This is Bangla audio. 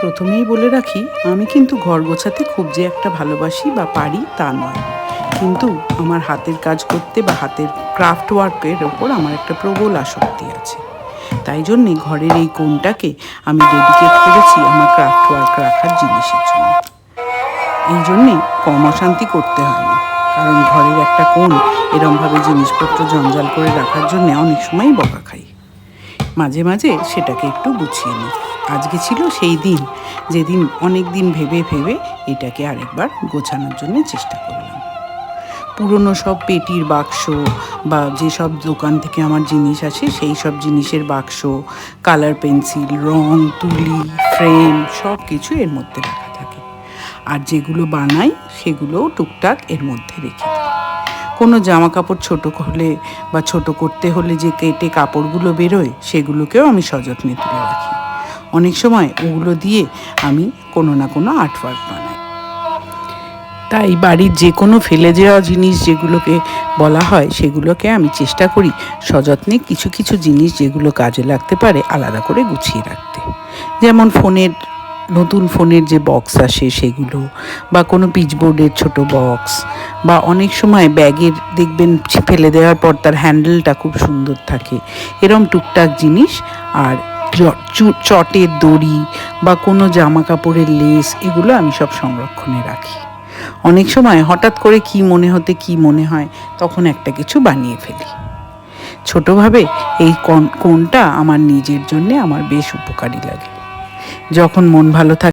প্রথমেই বলে রাখি, আমি কিন্তু ঘর গোছাতে খুব যে একটা ভালোবাসি বা পারি তা নয়, কিন্তু আমার হাতের কাজ করতে বা হাতের ক্রাফট ওয়ার্কের ওপর আমার একটা প্রবল আসক্তি আছে। তাই জন্যে ঘরের এই কোণটাকে আমি ডেডিকেট করেছি আমার ক্রাফট ওয়ার্ক রাখার জিনিসের জন্য। এই জন্যে কম অশান্তি করতে হয়নি, কারণ ঘরের একটা কোণ এরমভাবে জিনিসপত্র জঞ্জাল করে রাখার জন্যে অনেক সময়ই বকা খাই। মাঝে মাঝে সেটাকে একটু গুছিয়ে নিই। আজকে ছিল সেই দিন যেদিন অনেক দিন ভেবে ভেবে এটাকে আরেকবার গোছানোর জন্য চেষ্টা করলাম। পুরনো সব পেটির বাক্স বা যেসব দোকান থেকে আমার জিনিস আসে সেই সব জিনিসের বাক্স, কালার পেন্সিল, রং, তুলি, ফ্রেম সব কিছু এর মধ্যে রাখা থাকে। আর যেগুলো বানাই সেগুলোও টুকটাক এর মধ্যে রেখে দিই। কোনো জামা কাপড় ছোটো হলে বা ছোটো করতে হলে যে কেটে কাপড়গুলো বেরোয় সেগুলোকেও আমি সযত্নে তুলে রাখি। অনেক সময় ওগুলো দিয়ে আমি কোনো না কোনো আর্টওয়ার্ক বানাই। তাই বাড়ির যে কোনো ফেলে যাওয়া জিনিস যেগুলোকে বলা হয় সেগুলোকে আমি চেষ্টা করি সযত্নে কিছু কিছু জিনিস যেগুলো কাজে লাগতে পারে আলাদা করে গুছিয়ে রাখতে। যেমন নতুন ফোনের যে বক্স আসে সেগুলো, বা কোনো পিচবোর্ডের ছোট বক্স, বা অনেক সময় ব্যাগের দেখবেন ফেলে দেওয়ার পর তার হ্যান্ডেলটা খুব সুন্দর থাকে, এরম টুকটাক জিনিস। আর চটের দড়ি বা কোনো জামা কাপড়ের লেস, এগুলো আমি সব সংরক্ষণে রাখি। অনেক সময় হঠাৎ করে কি মনে হয় তখন একটা কিছু বানিয়ে ফেলি। ছোটোভাবে এই কোণটা আমার নিজের জন্যে আমার বেশ উপকারী লাগে। যখন মন ভালো থাকে